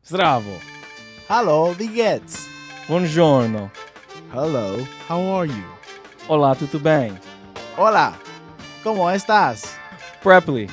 Zdravo. Hello, wie geht's? Buongiorno. Hello, how are you? Olá, tudo bem? Hola, ¿cómo estás? Preply.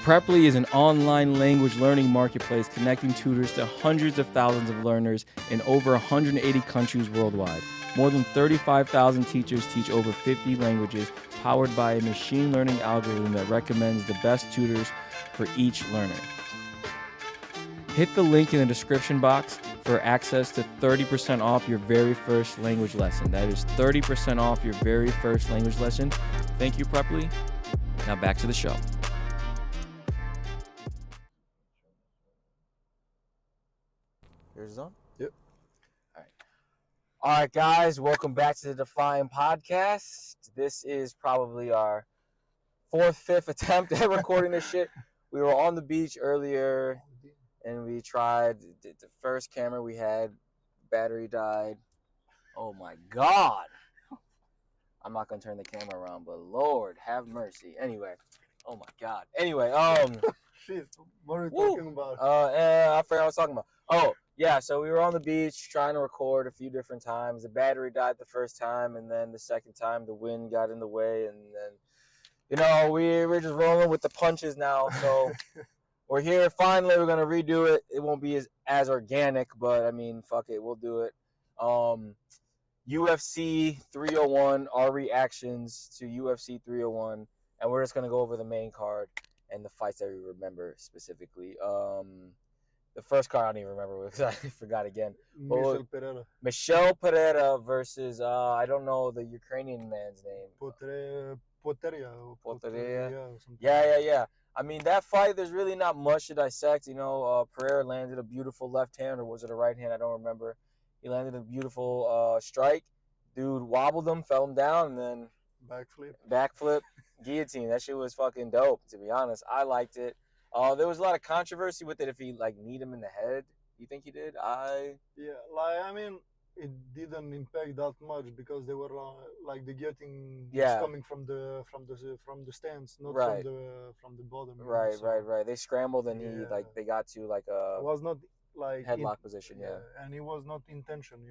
Preply is an online language learning marketplace connecting tutors to hundreds of thousands of learners in over 180 countries worldwide. More than 35,000 teachers teach over 50 languages, powered by a machine learning algorithm that recommends the best tutors for each learner. Hit the link in the description box for access to 30% off your very first language lesson. That is 30% off your very first language lesson. Thank you, Preply. Now back to the show. Yours on? Yep. All right, guys. Welcome back to the Define Podcast. This is probably our fifth attempt at recording this shit. We were on the beach earlier, and we tried the first camera we had. Battery died. Oh my God. I'm not gonna turn the camera around, but Lord have mercy. Anyway, oh my God. Anyway, Shit, what are you talking about? I forgot what I was talking about. Oh yeah, so we were on the beach trying to record a few different times. The battery died the first time, and then the second time the wind got in the way, and then we're just rolling with the punches now. So we're here. Finally, we're gonna redo it. It won't be as organic, but I mean, fuck it, we'll do it. UFC 301, our reactions to UFC 301, and we're just gonna go over the main card and the fights that we remember specifically. The first card I don't even remember because I forgot again. Michel Pereira versus I don't know the Ukrainian man's name. Poteria. Yeah. I mean, that fight, there's really not much to dissect. Pereira landed a beautiful left hand, or was it a right hand? I don't remember. He landed a beautiful strike. Dude wobbled him, fell him down, and then backflip, guillotine. That shit was fucking dope, to be honest. I liked it. There was a lot of controversy with it if he kneed him in the head. You think he did? It didn't impact that much because they were the guillotine Yeah. is coming from the stance, not Right. from the bottom. Right. They scrambled and Yeah. they got to a It was not headlock position. Yeah. And it was not intention,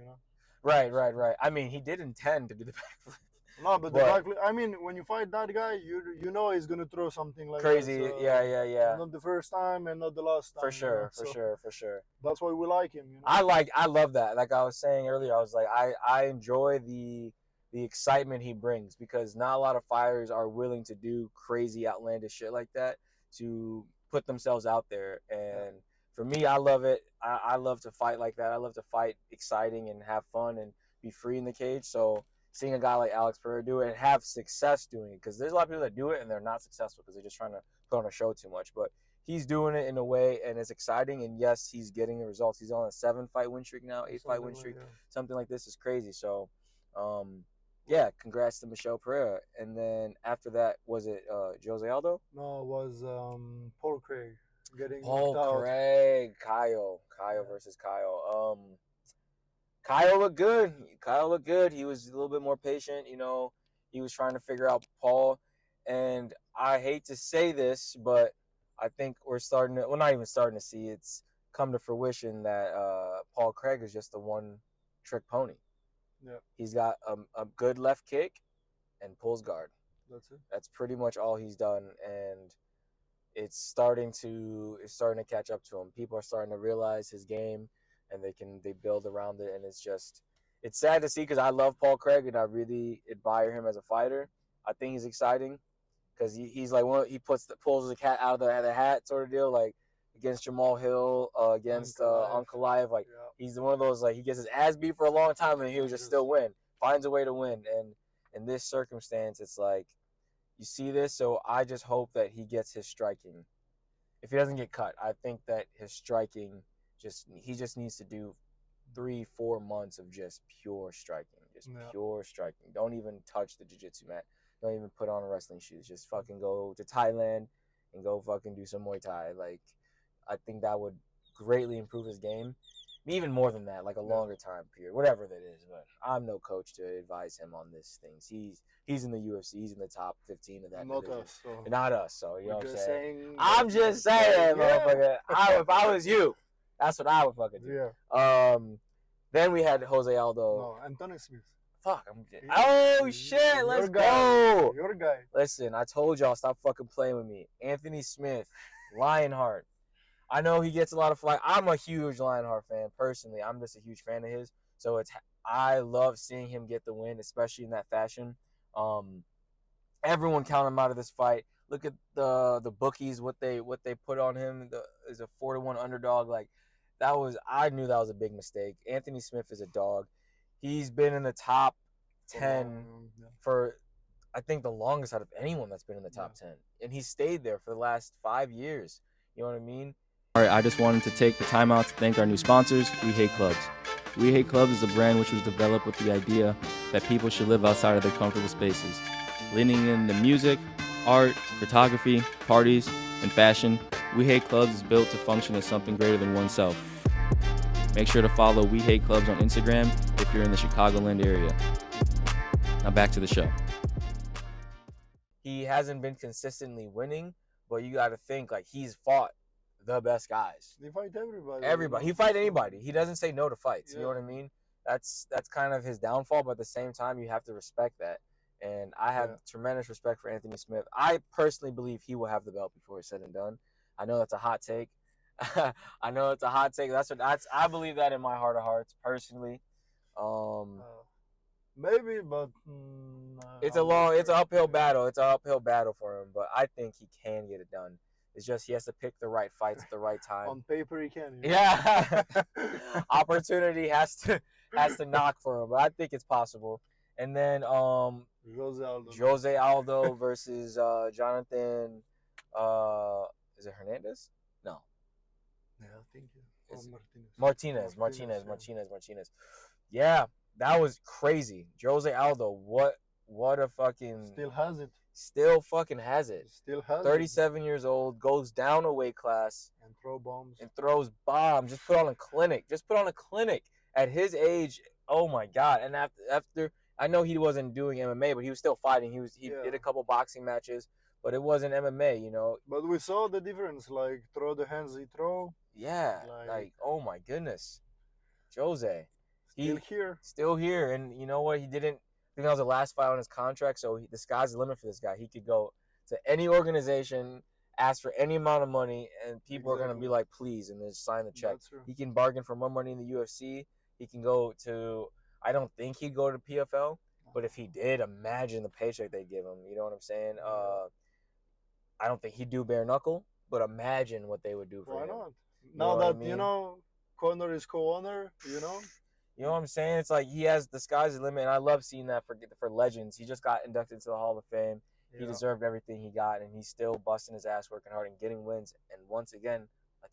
Right. I mean, he did intend to do the backflip. No, but the backflip. I mean, when you fight that guy, you know he's gonna throw something like crazy. That, so yeah. Not the first time and not the last time. For sure. That's why we like him. I love that. Like I was saying earlier, I was like, I enjoy the excitement he brings because not a lot of fighters are willing to do crazy, outlandish shit like that to put themselves out there. And for me, I love it. I love to fight like that. I love to fight exciting and have fun and be free in the cage. So seeing a guy like Alex Pereira do it and have success doing it, because there's a lot of people that do it and they're not successful because they're just trying to put on a show too much. But he's doing it in a way and it's exciting. And yes, he's getting the results. He's on a 7-fight win streak now, 8-fight win streak. Something like this is crazy. So, yeah, congrats to Michel Pereira. And then after that, was it Jose Aldo? No, it was Paul Craig getting Paul knocked out. Craig, Kyle versus Kyle. Kyle looked good. He was a little bit more patient. He was trying to figure out Paul. And I hate to say this, but I think we're starting to, well, not even starting to see, it's come to fruition that Paul Craig is just a one-trick pony. Yeah. He's got a good left kick and pulls guard. That's it. That's pretty much all he's done, and it's starting to catch up to him. People are starting to realize his game, and they build around it, and it's sad to see because I love Paul Craig and I really admire him as a fighter. I think he's exciting because he's like he pulls the cat out of the hat sort of deal, like against Jamal Hill, against Ankalaev. He's one of those, he gets his ass beat for a long time and he'll just still win, finds a way to win. And in this circumstance, it's like you see this, so I just hope that he gets his striking. If he doesn't get cut, I think that his striking he just needs to do 3-4 months of just pure striking, pure striking. Don't even touch the jiu-jitsu mat. Don't even put on wrestling shoes. Just fucking go to Thailand and go fucking do some Muay Thai. I think that would greatly improve his game. Even more than that, a longer time period, whatever that is. But I'm no coach to advise him on these things. He's in the UFC. He's in the top 15 of that division. Not us. So you know what I'm saying? I'm just saying, motherfucker. If I was you, That's what I would fucking do. Yeah. Then we had Jose Aldo. No, Anthony Smith. Fuck. Oh shit. Let's go. Your guy. Listen, I told y'all stop fucking playing with me. Anthony Smith, Lionheart. I know he gets a lot of flack. I'm a huge Lionheart fan personally. I'm just a huge fan of his. So I love seeing him get the win, especially in that fashion. Everyone counted him out of this fight. Look at the bookies, what they put on him. Is a 4-1 underdog. Like I knew that was a big mistake. Anthony Smith is a dog. He's been in the top 10 for I think the longest out of anyone that's been in the top 10, and he stayed there for the last 5 years. You know what I mean? All right, I just wanted to take the time out to thank our new sponsors, We Hate Clubs. We Hate Clubs is a brand which was developed with the idea that people should live outside of their comfortable spaces. Leaning into music, art, photography, parties, and fashion, We Hate Clubs is built to function as something greater than oneself. Make sure to follow We Hate Clubs on Instagram if you're in the Chicagoland area. Now back to the show. He hasn't been consistently winning, but you got to think like he's fought the best guys. They fight everybody. Everybody. He fight anybody. He doesn't say no to fights. Yeah. You know what I mean? That's kind of his downfall, but at the same time, you have to respect that. And I have tremendous respect for Anthony Smith. I personally believe he will have the belt before it's said and done. I know that's a hot take. I know it's a hot take. I believe that in my heart of hearts, personally. Maybe, but it's an uphill battle. It's an uphill battle for him, but I think he can get it done. It's just he has to pick the right fights at the right time. On paper, he can. Yeah, opportunity has to knock for him, but I think it's possible. And then Jose Aldo versus Jonathan. Is it Hernandez? No. Yeah, I think Martinez. Yeah, that was crazy. Jose Aldo, what a fucking Still fucking has it. 37 years old, goes down a weight class and throws bombs. Just put on a clinic. At his age, oh my god. And after I know he wasn't doing MMA, but he was still fighting. He did a couple boxing matches, but it wasn't MMA, you know. But we saw the difference, like throw the hands he throw. Yeah, like oh my goodness. Jose. Still here. And you know what? He didn't I think that was the last fight on his contract, so the sky's the limit for this guy. He could go to any organization, ask for any amount of money, and people are going to be like, please, and then just sign the check. He can bargain for more money in the UFC. He can go to, I don't think he'd go to PFL, but if he did, imagine the paycheck they'd give him. You know what I'm saying? I don't think he'd do bare knuckle, but imagine what they would do for him. Why not? Now that, you know, Conor is co-owner, you know? You know what I'm saying? It's like he has the sky's the limit, and I love seeing that for legends. He just got inducted into the Hall of Fame. Yeah. He deserved everything he got, and he's still busting his ass, working hard, and getting wins. And once again,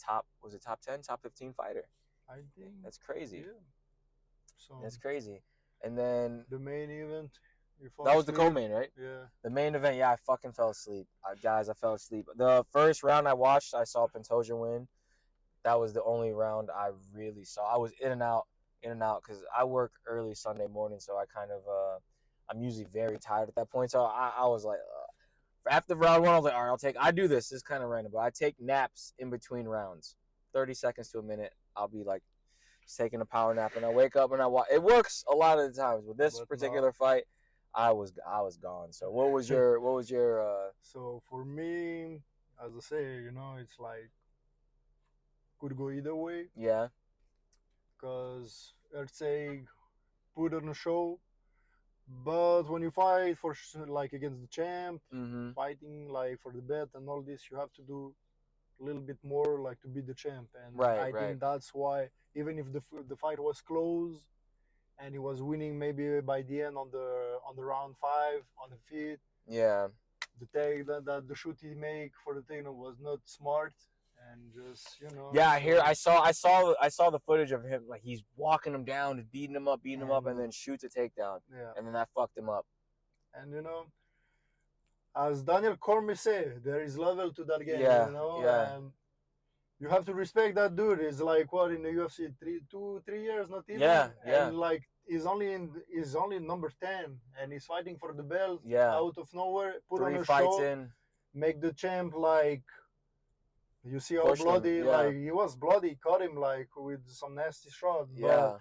top 10, top 15 fighter. I think that's crazy. Yeah. So that's crazy. And then the main event. That was the co-main, right? Yeah. The main event, yeah, I fucking fell asleep. Guys, I fell asleep. The first round I watched, I saw Pantoja win. That was the only round I really saw. I was in and out because I work early Sunday morning, so I kind of I'm usually very tired at that point. So I was like, after round one, I was like, all right, I do this. This is kind of random, but I take naps in between rounds, 30 seconds to a minute. I'll be like just taking a power nap, and I wake up and I watch. It works a lot of the times. With this particular fight, I was gone. So what was your So for me, as I say, you know, it's like could go either way. Yeah. Because let's say put on a show, but when you fight for like against the champ, fighting like for the bet and all this, you have to do a little bit more like to beat the champ. And I think that's why even if the fight was close and he was winning maybe by the end on the round 5 on the feet, the take that the shoot he make for the takedown was not smart. And just, you know. Yeah, I saw the footage of him, like he's walking him down, just beating him up, and then shoots a takedown. Yeah. And then that fucked him up. And you know, as Daniel Cormier said, there is level to that game. Yeah. You know, yeah. And you have to respect that dude. He's like what in the UFC 3 years, not even. Yeah. And like he's only number 10, and he's fighting for the belt. Yeah. Out of nowhere, put 3 on a fights show, in, make the champ like You see how Pushed him, bloody, yeah. like he was bloody, caught him like with some nasty shot. But Yeah.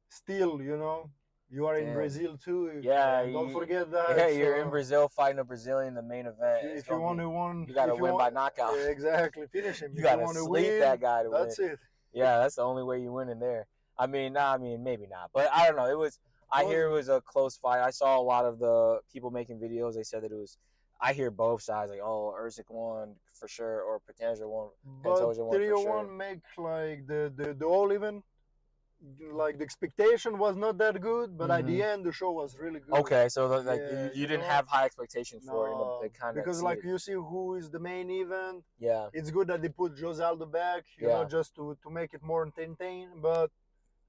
still, you are in Damn. Brazil too. Yeah, And don't forget that. Yeah, you're in So Brazil fighting a Brazilian in the main event. if you want to win, You gotta if you win by want, knockout. exactly, finish him. You If you gotta want to sleep win, that guy to win. that's it. Yeah, that's the only way you win in there. I mean, maybe not, but I don't know. I hear it was a close fight. I saw a lot of the people making videos. They said that it was. I hear both sides, like, oh, Usyk won for sure, or Potential won, But Pantoja won for 301 sure. make like the all even. Like the expectation was not that good, but at the end the show was really good. Okay, so like Yeah, you didn't have high expectations for it. no, It kind of because like you see who is the main event. Yeah. It's good that they put Jose Aldo back, just to make it more entertaining. But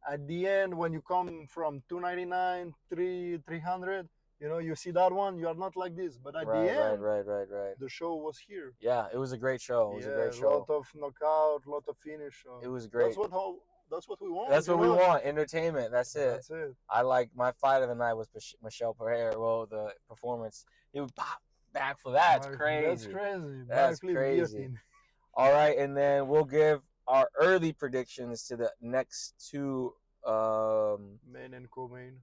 at the end, when you come from 299, 300, you see that one, you are not like this. But at the end, right. the show was here. Yeah, it was a great show. It was a great show. A lot of knockout, lot of finish. It was great. That's what we want. That's what we want. Entertainment. That's it. That's it. I like my fight of the night was Michelle Pereira. Well, the performance. He would pop back for that. That's crazy. That's crazy. That's crazy. All right, and then we'll give our early predictions to the next two. Main and co-main.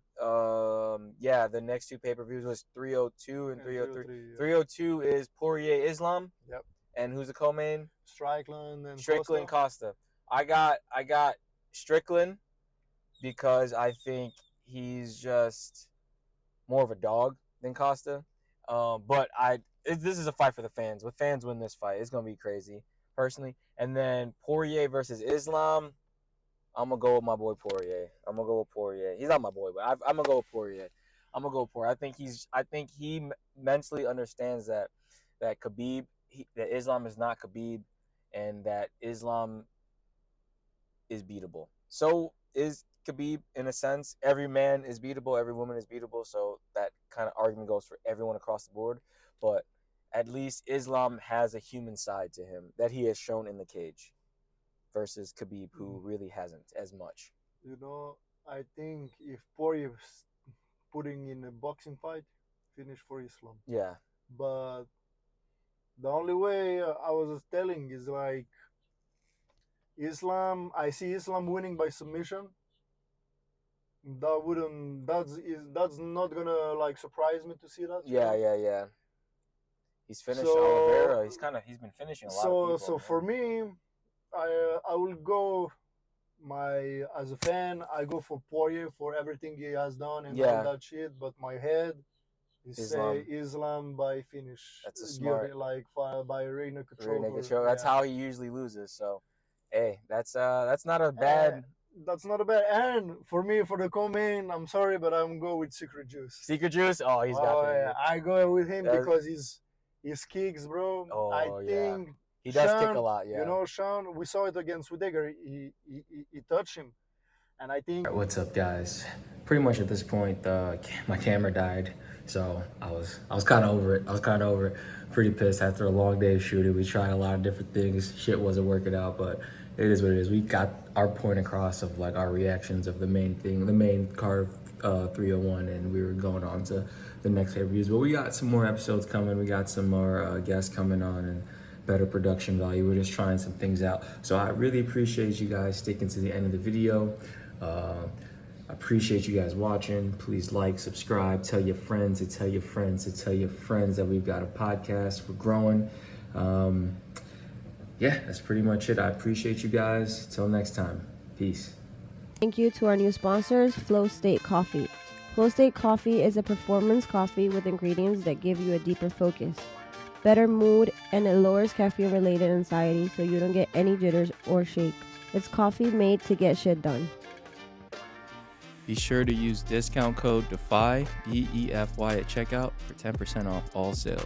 Yeah, the next two pay-per-views was 302 and 303. 302 is Poirier Islam. Yep. And who's the co-main? Strickland and Costa. I got Strickland because I think he's just more of a dog than Costa. But this is a fight for the fans. When fans win this fight, it's gonna be crazy, personally. And then Poirier versus Islam, I'm gonna go with my boy Poirier. He's not my boy, but I'm gonna go with Poirier. I think he mentally understands that Khabib, that Islam is not Khabib, and that Islam is beatable. So is Khabib, in a sense. Every man is beatable, every woman is beatable. So that kind of argument goes for everyone across the board. But at least Islam has a human side to him that he has shown in the cage, versus Khabib, who really hasn't as much. I think if Poirier putting in a boxing fight, finish for Islam. Yeah. But the only way I was telling is like Islam. I see Islam winning by submission. That's not gonna like surprise me to see that. Yeah. He's finished Oliveira. He's been finishing a lot of people. So for me, I will go as a fan, I go for Poirier for everything he has done and all that shit. But my head is say Islam by finish. That's a smart, by rear control. That's how he usually loses. So, hey, that's not a bad. That's not a bad. And for me, for the co-main, I'm sorry, but I'm go with Secret Juice. Secret Juice? Oh, he's got it. Yeah. I go with him because his kicks, bro. Oh, I think he does kick a lot. Yeah. Sean, we saw it against Whittaker. He touched him, and I think. What's up, guys? Pretty much at this point, my camera died, so I was kind of over it. Pretty pissed after a long day of shooting. We tried a lot of different things. Shit wasn't working out, but it is what it is. We got our point across of like our reactions of the main card 301, and we were going on to the next pay-per-views. But we got some more episodes coming. We got some more guests coming on and better production value. We're just trying some things out. So I really appreciate you guys sticking to the end of the video. I appreciate you guys watching. Please like, subscribe, tell your friends that we've got a podcast. We're growing. Yeah, that's pretty much it. I appreciate you guys. Till next time. Peace. Thank you to our new sponsors, Flow State Coffee. Flow State Coffee is a performance coffee with ingredients that give you a deeper focus, better mood, and it lowers caffeine-related anxiety so you don't get any jitters or shake. It's coffee made to get shit done. Be sure to use discount code DEFY, DEFY at checkout for 10% off all sales.